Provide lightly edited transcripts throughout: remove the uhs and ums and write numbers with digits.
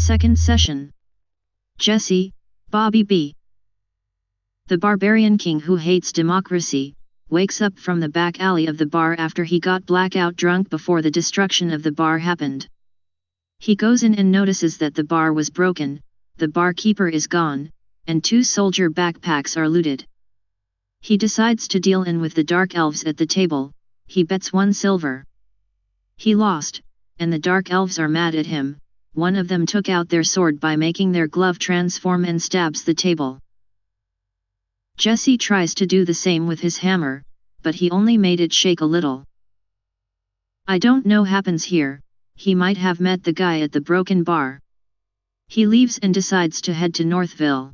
Second session. Jesse, Bobby B. The barbarian king who hates democracy, wakes up from the back alley of the bar after he got blackout drunk before the destruction of the bar happened. He goes in and notices that the bar was broken, the barkeeper is gone, and 2 soldier backpacks are looted. He decides to deal in with the dark elves at the table. He bets 1 silver. He lost, and the dark elves are mad at him. One of them took out their sword by making their glove transform and stabs the table. Jesse tries to do the same with his hammer, but he only made it shake a little. I don't know happens here, he might have met the guy at the broken bar. He leaves and decides to head to Northville.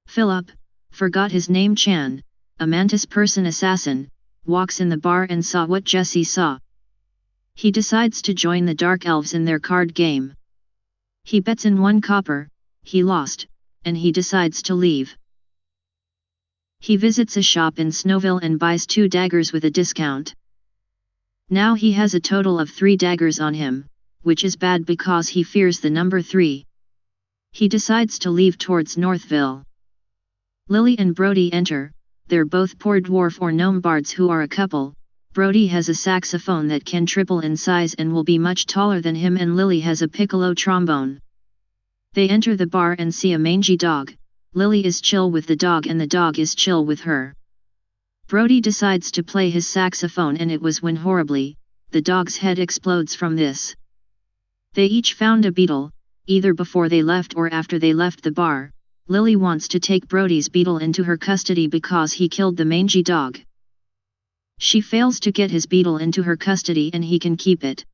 Philip, forgot his name, Chan, a mantis person assassin, walks in the bar and saw what Jesse saw. He decides to join the dark elves in their card game. He bets in 1 copper, he lost, and he decides to leave. He visits a shop in Snowville and buys 2 daggers with a discount. Now he has a total of 3 daggers on him, which is bad because he fears the number 3. He decides to leave towards Northville. Lily and Brody enter. They're both poor dwarf or gnome bards who are a couple. Brody has a saxophone that can triple in size and will be much taller than him, and Lily has a piccolo trombone. They enter the bar and see a mangy dog. Lily is chill with the dog and the dog is chill with her. Brody decides to play his saxophone and it was when horribly, the dog's head explodes from this. They each found a beetle, either before they left or after they left the bar. Lily wants to take Brody's beetle into her custody because he killed the mangy dog. She fails to get his beetle into her custody and he can keep it.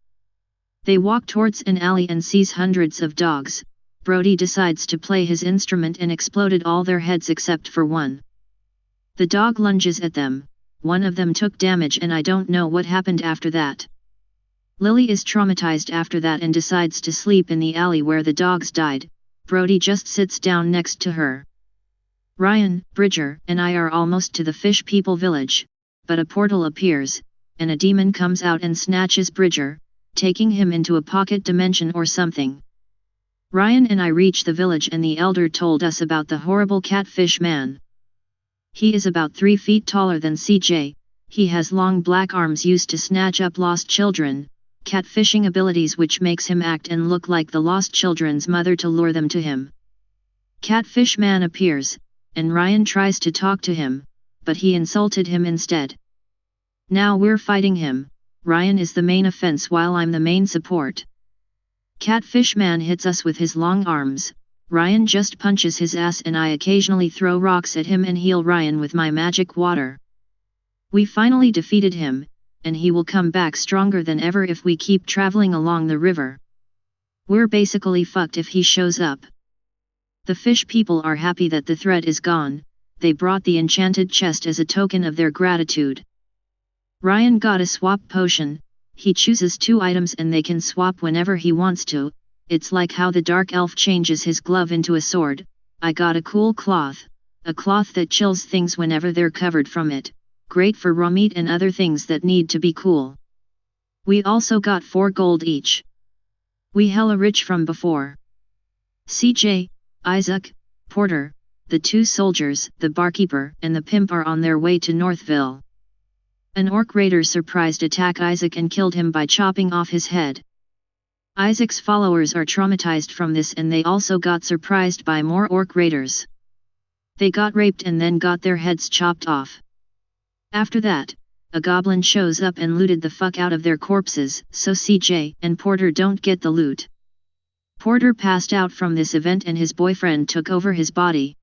They walk towards an alley and sees hundreds of dogs. Brody decides to play his instrument and exploded all their heads except for 1. The dog lunges at them, one of them took damage and I don't know what happened after that. Lily is traumatized after that and decides to sleep in the alley where the dogs died. Brody just sits down next to her. Ryan, Bridger, and I are almost to the fish people village, but a portal appears, and a demon comes out and snatches Bridger, taking him into a pocket dimension or something. Ryan and I reach the village and the elder told us about the horrible catfish man. He is about 3 feet taller than CJ, he has long black arms used to snatch up lost children, catfishing abilities which makes him act and look like the lost children's mother to lure them to him. Catfish man appears, and Ryan tries to talk to him, but he insulted him instead. Now we're fighting him. Ryan is the main offense while I'm the main support. Catfish man hits us with his long arms. Ryan just punches his ass and I occasionally throw rocks at him and heal Ryan with my magic water. We finally defeated him, and he will come back stronger than ever if we keep traveling along the river. We're basically fucked if he shows up. The fish people are happy that the threat is gone. They brought the enchanted chest as a token of their gratitude. Ryan got a swap potion. He chooses 2 items and they can swap whenever he wants to. It's like how the dark elf changes his glove into a sword. I got a cool cloth. A cloth that chills things whenever they're covered from it. Great for raw meat and other things that need to be cool. We also got 4 gold each. We hella rich from before. CJ, Isaac, Porter, the 2 soldiers, the barkeeper, and the pimp are on their way to Northville. An orc raider surprised attack Isaac and killed him by chopping off his head. Isaac's followers are traumatized from this and they also got surprised by more orc raiders. They got raped and then got their heads chopped off. After that, a goblin shows up and looted the fuck out of their corpses, so CJ and Porter don't get the loot. Porter passed out from this event and his boyfriend took over his body.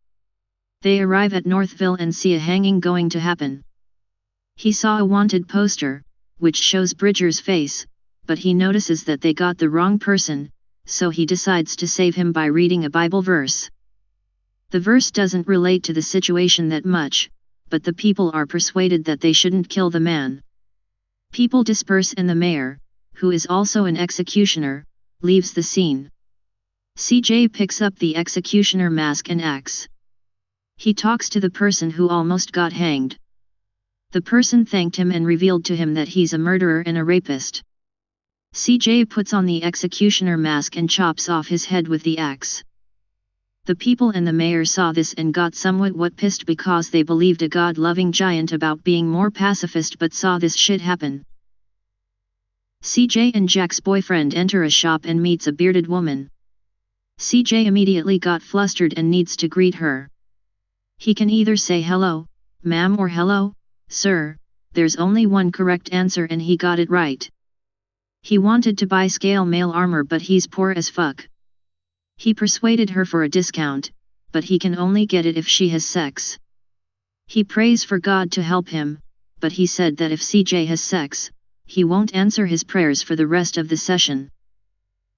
They arrive at Northville and see a hanging going to happen. He saw a wanted poster, which shows Bridger's face, but he notices that they got the wrong person, so he decides to save him by reading a Bible verse. The verse doesn't relate to the situation that much, but the people are persuaded that they shouldn't kill the man. People disperse and the mayor, who is also an executioner, leaves the scene. CJ picks up the executioner mask and axe. He talks to the person who almost got hanged. The person thanked him and revealed to him that he's a murderer and a rapist. CJ puts on the executioner mask and chops off his head with the axe. The people and the mayor saw this and got somewhat pissed because they believed a God-loving giant about being more pacifist but saw this shit happen. CJ and Jack's boyfriend enter a shop and meets a bearded woman. CJ immediately got flustered and needs to greet her. He can either say hello, ma'am, or hello, sir. There's only one correct answer and he got it right. He wanted to buy scale mail armor but he's poor as fuck. He persuaded her for a discount, but he can only get it if she has sex. He prays for God to help him, but he said that if CJ has sex, he won't answer his prayers for the rest of the session.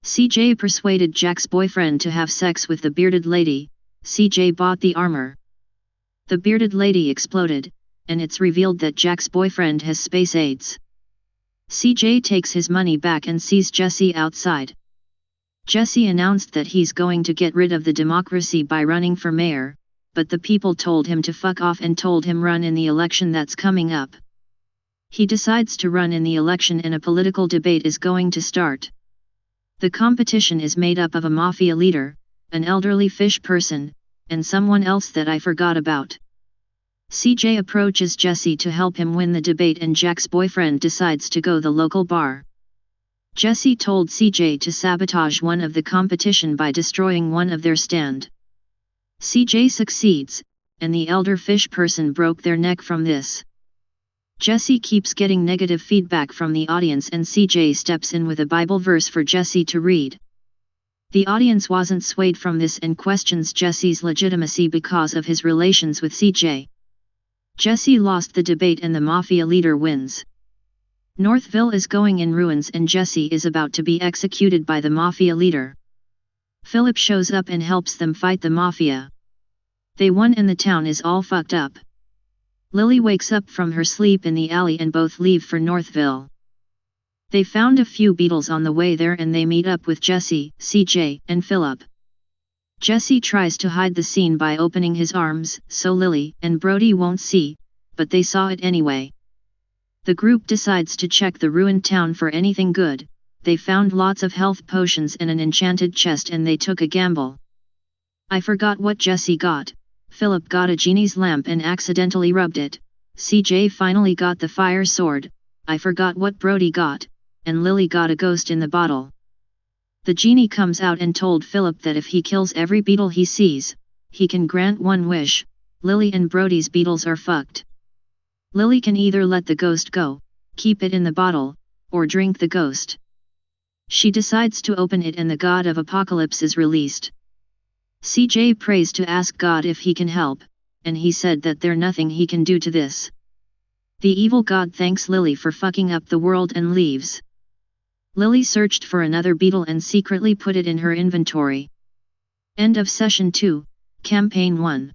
CJ persuaded Jack's boyfriend to have sex with the bearded lady. CJ bought the armor. The bearded lady exploded, and it's revealed that Jack's boyfriend has space AIDS. CJ takes his money back and sees Jesse outside. Jesse announced that he's going to get rid of the democracy by running for mayor, but the people told him to fuck off and told him run in the election that's coming up. He decides to run in the election and a political debate is going to start. The competition is made up of a mafia leader, an elderly fish person, and someone else that I forgot about. CJ approaches Jesse to help him win the debate and Jack's boyfriend decides to go the local bar. Jesse told CJ to sabotage one of the competition by destroying one of their stand. CJ succeeds, and the elder fish person broke their neck from this. Jesse keeps getting negative feedback from the audience and CJ steps in with a Bible verse for Jesse to read. The audience wasn't swayed from this and questions Jesse's legitimacy because of his relations with CJ. Jesse lost the debate and the mafia leader wins. Northville is going in ruins and Jesse is about to be executed by the mafia leader. Philip shows up and helps them fight the mafia. They won and the town is all fucked up. Lily wakes up from her sleep in the alley and both leave for Northville. They found a few beetles on the way there and they meet up with Jesse, CJ, and Philip. Jesse tries to hide the scene by opening his arms so Lily and Brody won't see, but they saw it anyway. The group decides to check the ruined town for anything good. They found lots of health potions and an enchanted chest and they took a gamble. I forgot what Jesse got. Philip got a genie's lamp and accidentally rubbed it. CJ finally got the fire sword. I forgot what Brody got, and Lily got a ghost in the bottle. The genie comes out and told Philip that if he kills every beetle he sees, he can grant one wish. Lily and Brody's beetles are fucked. Lily can either let the ghost go, keep it in the bottle, or drink the ghost. She decides to open it and the god of apocalypse is released. CJ prays to ask God if he can help, and he said that there's nothing he can do to this. The evil god thanks Lily for fucking up the world and leaves. Lily searched for another beetle and secretly put it in her inventory. End of Session 2, Campaign 1.